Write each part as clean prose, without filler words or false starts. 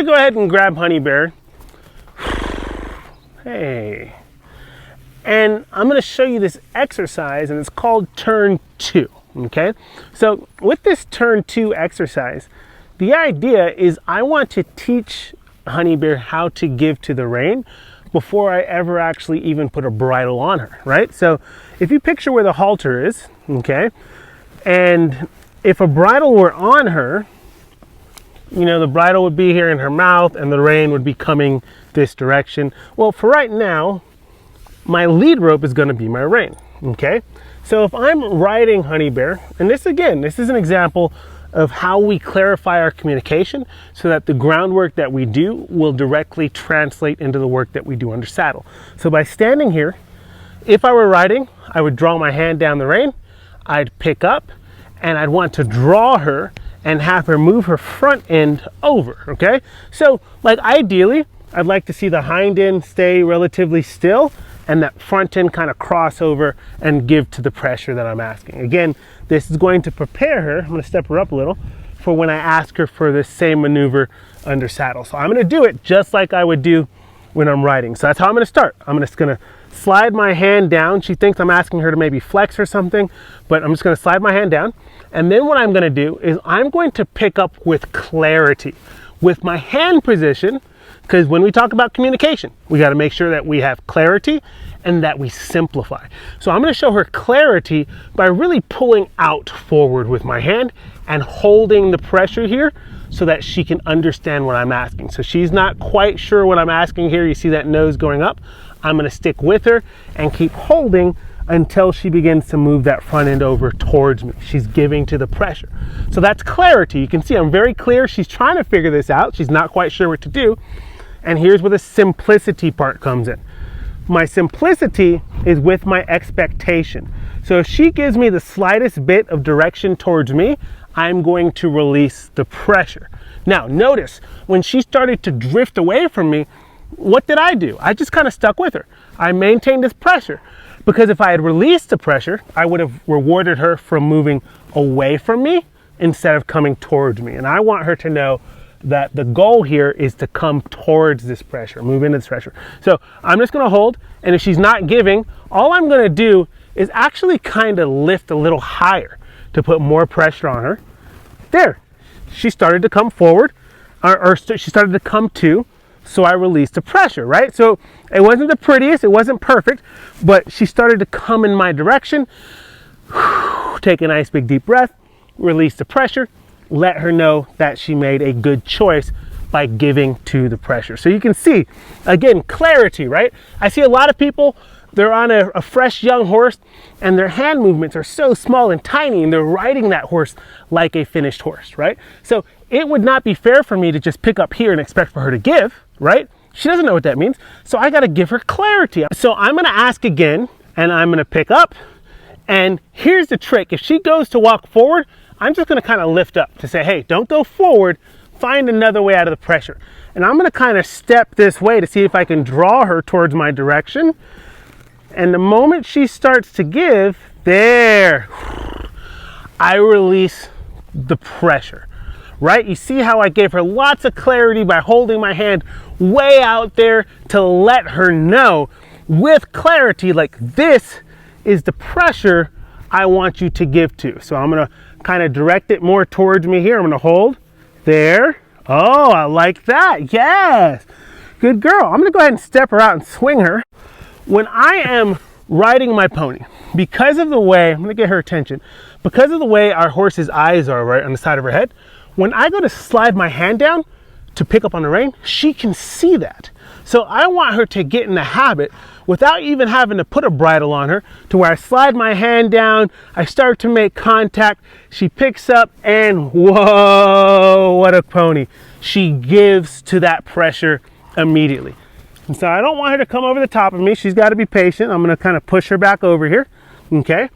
go ahead and grab Honey Bear. Hey. And I'm going to show you this exercise, and it's called turn 2. Okay? So with this turn 2 exercise, the idea is I want to teach Honey Bear how to give to the rein before I ever actually even put a bridle on her, right? So if you picture where the halter is, okay, and if a bridle were on her, you know, the bridle would be here in her mouth and the rein would be coming this direction. Well, for right now, my lead rope is going to be my rein, okay? So if I'm riding Honey Bear, and this again, this is an example of how we clarify our communication so that the groundwork that we do will directly translate into the work that we do under saddle. So by standing here, if I were riding, I would draw my hand down the rein, I'd pick up, and I'd want to draw her and have her move her front end over, okay? So like ideally, I'd like to see the hind end stay relatively still and that front end kind of cross over and give to the pressure that I'm asking. Again, this is going to prepare her, I'm gonna step her up a little, for when I ask her for the same maneuver under saddle. So I'm gonna do it just like I would do when I'm riding. So that's how I'm gonna start. I'm just gonna slide my hand down. She thinks I'm asking her to maybe flex or something, but I'm just gonna slide my hand down. And then what I'm gonna do is I'm going to pick up with clarity. With my hand position, because when we talk about communication, we got to make sure that we have clarity and that we simplify. So I'm going to show her clarity by really pulling out forward with my hand and holding the pressure here so that she can understand what I'm asking. So she's not quite sure what I'm asking here. You see that nose going up. I'm going to stick with her and keep holding until she begins to move that front end over towards me. She's giving to the pressure. So that's clarity. You can see I'm very clear. She's trying to figure this out. She's not quite sure what to do. And here's where the simplicity part comes in. My simplicity is with my expectation. So if she gives me the slightest bit of direction towards me, I'm going to release the pressure. Now notice, when she started to drift away from me, what did I do? I just kind of stuck with her. I maintained this pressure. Because if I had released the pressure, I would have rewarded her from moving away from me instead of coming towards me. And I want her to know that the goal here is to come towards this pressure, move into this pressure. So I'm just gonna hold, and if she's not giving, all I'm gonna do is actually kind of lift a little higher to put more pressure on her. There, she started to come forward, or she started to come to, so I released the pressure, right? So it wasn't the prettiest, it wasn't perfect, but she started to come in my direction. Take a nice big deep breath, release the pressure, let her know that she made a good choice by giving to the pressure. So you can see, again, clarity, right? I see a lot of people, they're on a fresh young horse and their hand movements are so small and tiny and they're riding that horse like a finished horse, right? So it would not be fair for me to just pick up here and expect for her to give, right? She doesn't know what that means. So I got to give her clarity. So I'm going to ask again and I'm going to pick up. And here's the trick. If she goes to walk forward, I'm just going to kind of lift up to say, hey, don't go forward, find another way out of the pressure. And I'm going to kind of step this way to see if I can draw her towards my direction. And the moment she starts to give, there, I release the pressure, right? You see how I gave her lots of clarity by holding my hand way out there to let her know with clarity, like this is the pressure I want you to give to. So I'm going to kind of direct it more towards me here. I'm going to hold there. Oh, I like that. Yes. Good girl. I'm going to go ahead and step her out and swing her. When I am riding my pony, because of the way, I'm going to get her attention, because of the way our horse's eyes are right on the side of her head, when I go to slide my hand down to pick up on the rein, she can see that. So I want her to get in the habit without even having to put a bridle on her, to where I slide my hand down, I start to make contact, she picks up, and whoa, what a pony. She gives to that pressure immediately. And so I don't want her to come over the top of me. She's got to be patient. I'm going to kind of push her back over here. Okay.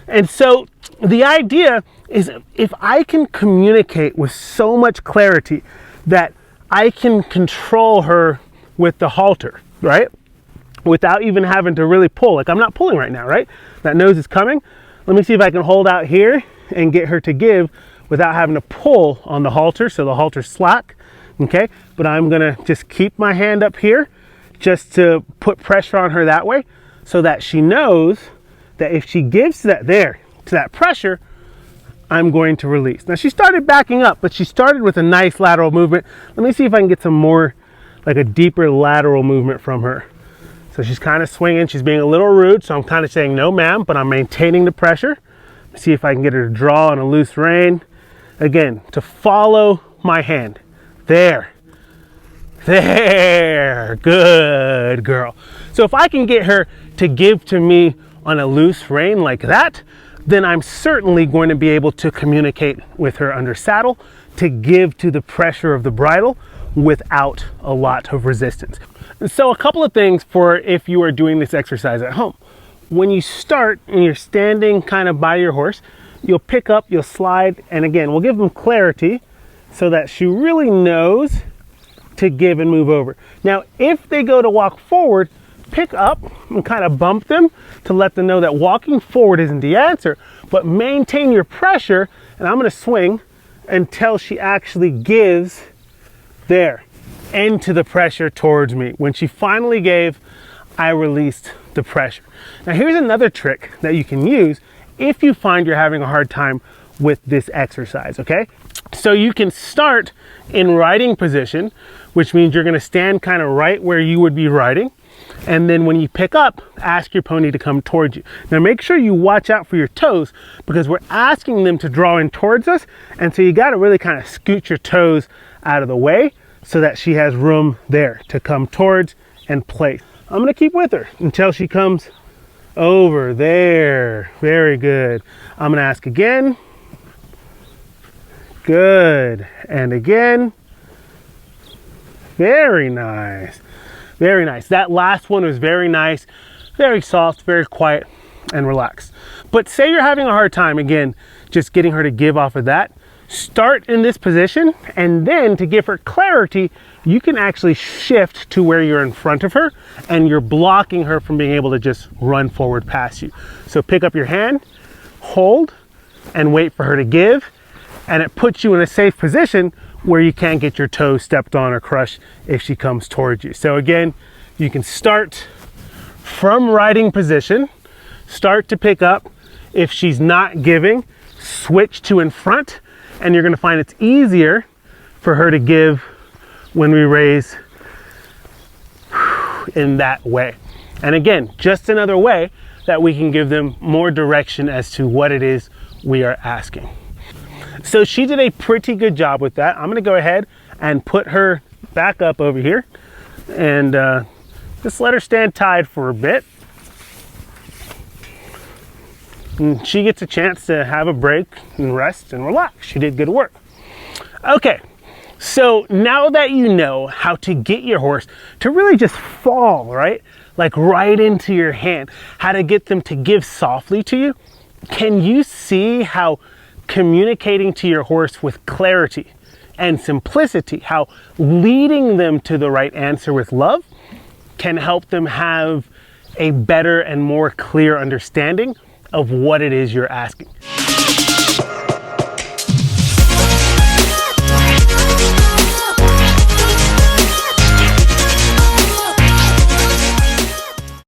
And so the idea is, if I can communicate with so much clarity that I can control her with the halter, right? Without even having to really pull. Like I'm not pulling right now, right? That nose is coming. Let me see if I can hold out here and get her to give without having to pull on the halter. So the halter's slack. okay? But I'm gonna just keep my hand up here just to put pressure on her that way, so that she knows that if she gives to that pressure, I'm going to release. Now she started backing up, but she started with a nice lateral movement. Let me see if I can get some more, like a deeper lateral movement from her. So she's kind of swinging, she's being a little rude, so I'm kind of saying no ma'am, but I'm maintaining the pressure. See if I can get her to draw on a loose rein. Again, to follow my hand. There, good girl. So if I can get her to give to me on a loose rein like that, then I'm certainly going to be able to communicate with her under saddle to give to the pressure of the bridle without a lot of resistance. So a couple of things for if you are doing this exercise at home. When you start and you're standing kind of by your horse, you'll pick up, you'll slide, and again, we'll give them clarity so that she really knows to give and move over. Now, if they go to walk forward, pick up and kind of bump them to let them know that walking forward isn't the answer, but maintain your pressure, and I'm gonna swing until she actually gives there into the pressure towards me. When she finally gave, I released the pressure. Now here's another trick that you can use if you find you're having a hard time with this exercise, okay? So you can start in riding position, which means you're gonna stand kind of right where you would be riding. And then when you pick up, ask your pony to come towards you. Now make sure you watch out for your toes, because we're asking them to draw in towards us. And so you gotta really kind of scoot your toes out of the way so that she has room there to come towards and place. I'm gonna keep with her until she comes over there. Very good. I'm gonna ask again. Good. And again. Very nice. Very nice. That last one was very nice, very soft, very quiet and relaxed. But say you're having a hard time, again, just getting her to give off of that. Start in this position, and then to give her clarity, you can actually shift to where you're in front of her and you're blocking her from being able to just run forward past you. So pick up your hand, hold, and wait for her to give, and it puts you in a safe position where you can't get your toes stepped on or crushed if she comes towards you. So again, you can start from riding position, start to pick up. If she's not giving, switch to in front, and you're gonna find it's easier for her to give when we raise in that way. And again, just another way that we can give them more direction as to what it is we are asking. So she did a pretty good job with that. I'm gonna go ahead and put her back up over here and just let her stand tied for a bit. And she gets a chance to have a break and rest and relax. She did good work. Okay, so now that you know how to get your horse to really just fall, right? Like right into your hand, how to get them to give softly to you, can you see how communicating to your horse with clarity and simplicity, how leading them to the right answer with love can help them have a better and more clear understanding of what it is you're asking?